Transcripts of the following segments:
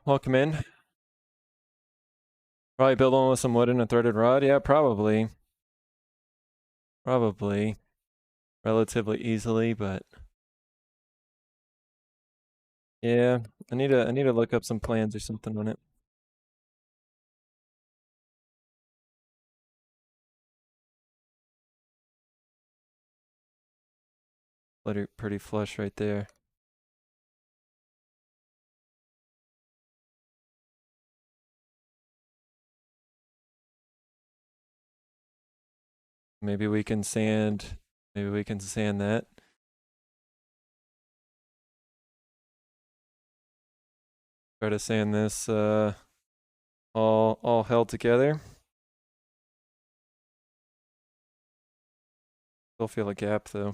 welcome in. Probably build one with some wood and a threaded rod. Yeah, probably. Probably. Relatively easily, but yeah, I need to look up some plans or something on it. Pretty flush right there. Maybe we can sand that. Try to sand this all held together. Still feel a gap though.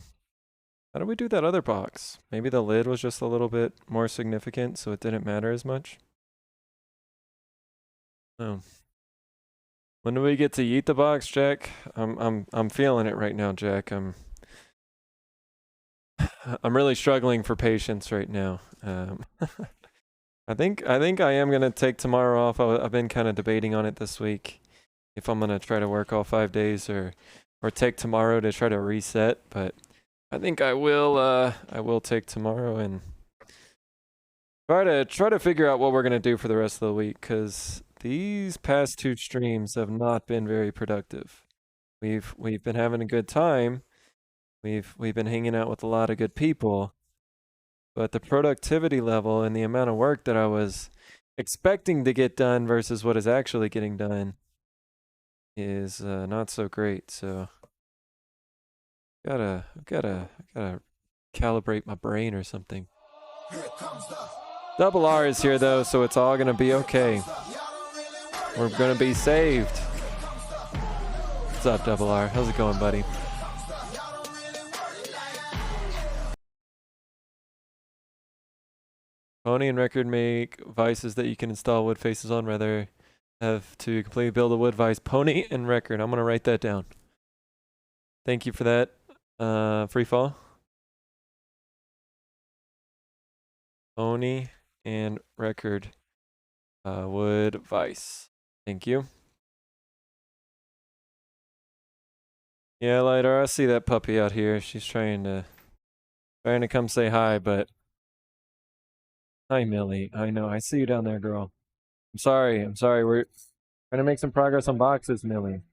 How do we do that other box? Maybe the lid was just a little bit more significant, so it didn't matter as much. Oh. When do we get to eat the box, Jack? I'm feeling it right now, Jack. I'm really struggling for patience right now. I think I am gonna take tomorrow off. I've been kind of debating on it this week, if I'm gonna try to work all 5 days or take tomorrow to try to reset. But I think I will take tomorrow and try to figure out what we're gonna do for the rest of the week, because these past 2 streams have not been very productive. We've been having a good time. We've been hanging out with a lot of good people, but the productivity level and the amount of work that I was expecting to get done versus what is actually getting done is not so great. So gotta calibrate my brain or something. Double R is here though, so it's all gonna be okay. We're gonna be saved. What's up, Double R? How's it going, buddy? Pony and Record make vices that you can install wood faces on. Rather have to completely build a wood vice. Pony and Record. I'm gonna write that down. Thank you for that. Free fall. Pony and Record. Wood vice. Thank you. Yeah, Lidar, I see that puppy out here. She's trying to come say hi, but hi, Millie. I know. I see you down there, girl. I'm sorry. We're trying to make some progress on boxes, Millie.